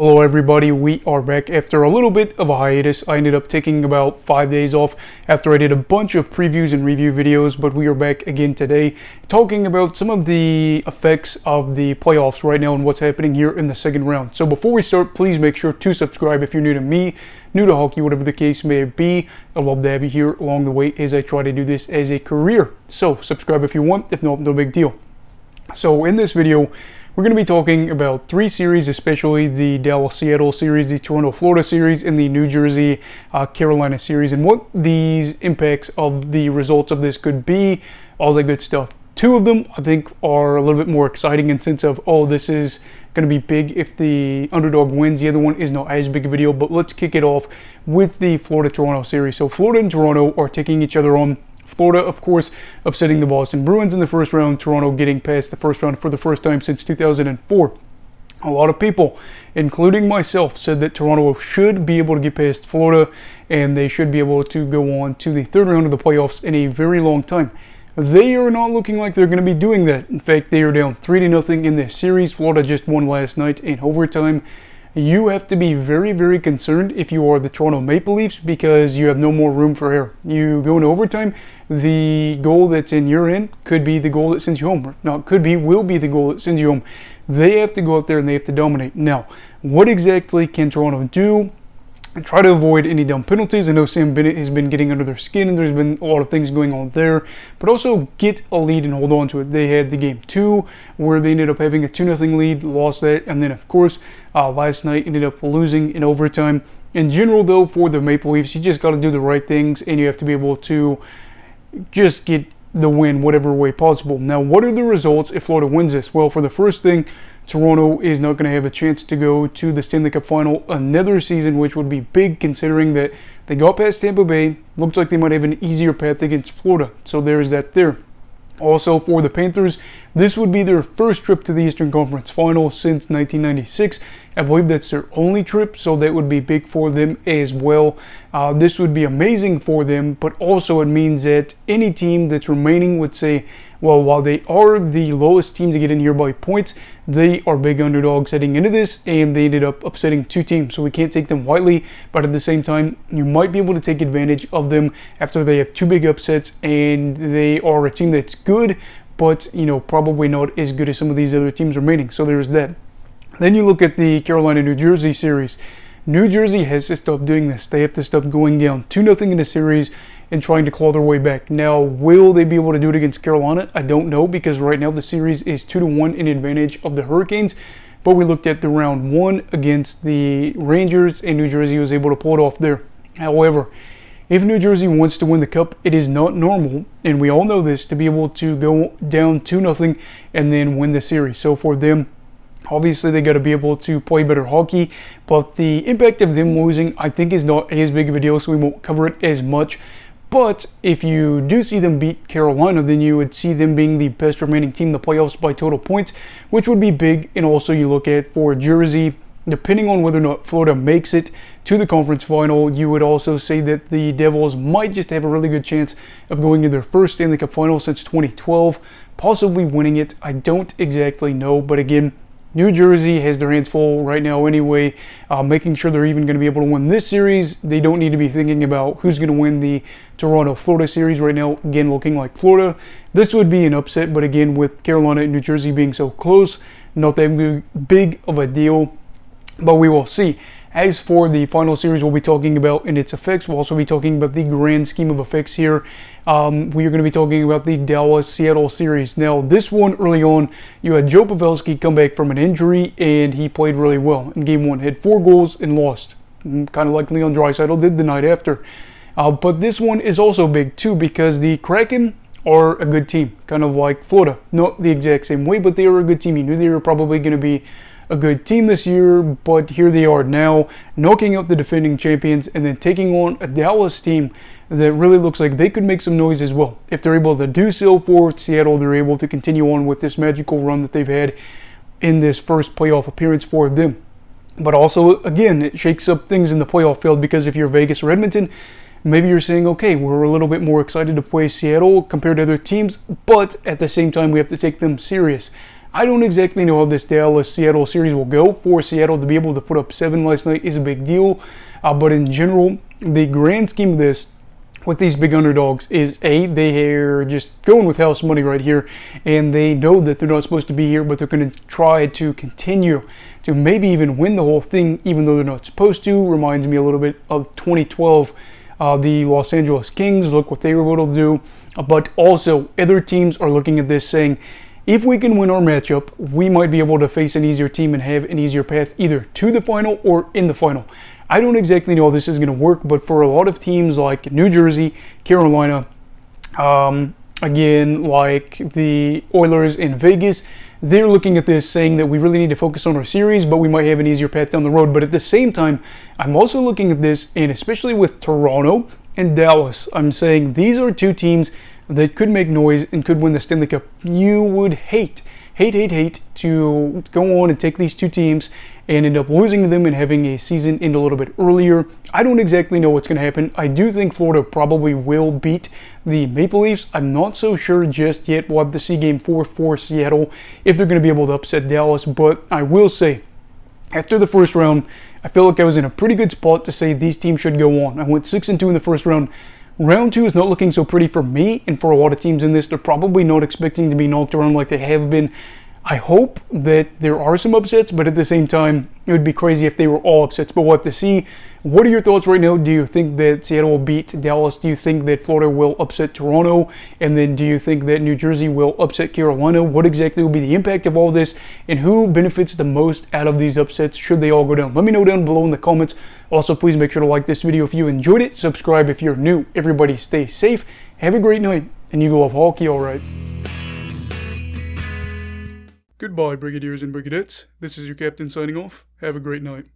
Hello everybody, we are back after a little bit of a hiatus. I ended up taking about 5 days off after I did a bunch of previews and review videos, but we are back again today talking about some of the effects of the playoffs right now and what's happening here in the second round. So before we start, please make sure to subscribe if you're new to me, new to hockey, whatever the case may be. I'd love to have you here along the way as I try to do this as a career. So subscribe if you want, if not, no big deal. So in this video, we're going to be talking about three series, especially the Dallas-Seattle series, the Toronto-Florida series, and the New Jersey-Carolina series, and what these impacts of the results of this could be, all that good stuff. Two of them, I think, are a little bit more exciting in the sense of, oh, this is going to be big if the underdog wins. The other one is not as big of a deal, but let's kick it off with the Florida-Toronto series. So Florida and Toronto are taking each other on. Florida, of course, upsetting the Boston Bruins in the first round. Toronto getting past the first round for the first time since 2004. A lot of people, including myself, said that Toronto should be able to get past Florida and they should be able to go on to the third round of the playoffs in a very long time. They are not looking like they're going to be doing that. In fact, they are down 3-0 in this series. Florida just won last night in overtime. You have to be very, very concerned if you are the Toronto Maple Leafs because you have no more room for error. You go into overtime, the goal that's in your end could be the goal that sends you home. Not could be, will be the goal that sends you home. They have to go out there and they have to dominate. Now, what exactly can Toronto do? And try to avoid any dumb penalties. I know Sam Bennett has been getting under their skin and there's been a lot of things going on there, but also get a lead and hold on to it. They had the game 2 where they ended up having a 2-0 lead, lost that, and then of course last night ended up losing in overtime. In general though, for the Maple Leafs, you just got to do the right things and you have to be able to just get the win whatever way possible. Now, what are the results if Florida wins this? Well, for the first thing, Toronto is not going to have a chance to go to the Stanley Cup final another season, which would be big considering that they got past Tampa Bay. Looks like they might have an easier path against Florida. So there's that there. Also, for the Panthers, this would be their first trip to the Eastern Conference Final since 1996. I believe that's their only trip, so that would be big for them as well. This would be amazing for them, but also it means that any team that's remaining would say, well, while they are the lowest team to get in here by points, they are big underdogs heading into this, and they ended up upsetting two teams, so we can't take them lightly, but at the same time, you might be able to take advantage of them after they have two big upsets, and they are a team that's good, but, you know, probably not as good as some of these other teams remaining, so there's that. Then you look at the Carolina-New Jersey series. New Jersey has to stop doing this. They have to stop going down 2-0 in the series and trying to claw their way back. Now, will they be able to do it against Carolina? I don't know, because right now the series is 2-1 in advantage of the Hurricanes. But we looked at the round 1 against the Rangers, and New Jersey was able to pull it off there. However, if New Jersey wants to win the Cup, it is not normal, and we all know this, to be able to go down 2-0 and then win the series. So for them, obviously, they got to be able to play better hockey, but the impact of them losing, I think, is not as big of a deal, so we won't cover it as much. But if you do see them beat Carolina, then you would see them being the best remaining team in the playoffs by total points, which would be big. And also you look at for Jersey, depending on whether or not Florida makes it to the conference final, you would also say that the Devils might just have a really good chance of going to their first Stanley Cup final since 2012, possibly winning it. I don't exactly know, but again, New Jersey has their hands full right now anyway, making sure they're even going to be able to win this series. They don't need to be thinking about who's going to win the Toronto-Florida series right now, again, looking like Florida. This would be an upset, but again, with Carolina and New Jersey being so close, not that big of a deal, but we will see. As for the final series we'll be talking about and its effects, we'll also be talking about the grand scheme of effects here. We are going to be talking about the Dallas-Seattle series. Now, this one early on, you had Joe Pavelski come back from an injury, and he played really well in Game 1. Had 4 goals and lost, kind of like Leon Draisaitl did the night after. But this one is also big, too, because the Kraken are a good team, kind of like Florida. Not the exact same way, but they are a good team. You knew they were probably going to be a good team this year, but here they are now, knocking out the defending champions and then taking on a Dallas team that really looks like they could make some noise as well. If they're able to do so for Seattle, they're able to continue on with this magical run that they've had in this first playoff appearance for them. But also, again, it shakes up things in the playoff field, because if you're Vegas or Edmonton, maybe you're saying, okay, we're a little bit more excited to play Seattle compared to other teams, but at the same time, we have to take them serious. I don't exactly know how this Dallas-Seattle series will go. For Seattle to be able to put up 7 last night is a big deal. But in general, the grand scheme of this, with these big underdogs, is they're just going with house money right here, and they know that they're not supposed to be here, but they're going to try to continue to maybe even win the whole thing, even though they're not supposed to. Reminds me a little bit of 2012, the Los Angeles Kings. Look what they were able to do. But also, other teams are looking at this saying, if we can win our matchup, we might be able to face an easier team and have an easier path either to the final or in the final. I don't exactly know how this is going to work, but for a lot of teams like New Jersey, Carolina, again, like the Oilers in Vegas, they're looking at this saying that we really need to focus on our series, but we might have an easier path down the road. But at the same time, I'm also looking at this, and especially with Toronto and Dallas, I'm saying these are two teams that could make noise and could win the Stanley Cup. You would hate to go on and take these two teams and end up losing them and having a season end a little bit earlier. I don't exactly know what's going to happen. I do think Florida probably will beat the Maple Leafs. I'm not so sure just yet. We'll have to see Game 4 for Seattle if they're going to be able to upset Dallas. But I will say, after the first round, I feel like I was in a pretty good spot to say these teams should go on. I went 6-2 in the first round. Round 2 is not looking so pretty for me, and for a lot of teams in this, they're probably not expecting to be knocked around like they have been. I hope that there are some upsets, but at the same time, it would be crazy if they were all upsets. But we'll have to see. What are your thoughts right now? Do you think that Seattle will beat Dallas? Do you think that Florida will upset Toronto? And then do you think that New Jersey will upset Carolina? What exactly will be the impact of all this? And who benefits the most out of these upsets should they all go down? Let me know down below in the comments. Also, please make sure to like this video if you enjoyed it. Subscribe if you're new. Everybody stay safe. Have a great night. And you go off hockey all right. Goodbye, Brigadiers and Brigadettes. This is your captain signing off. Have a great night.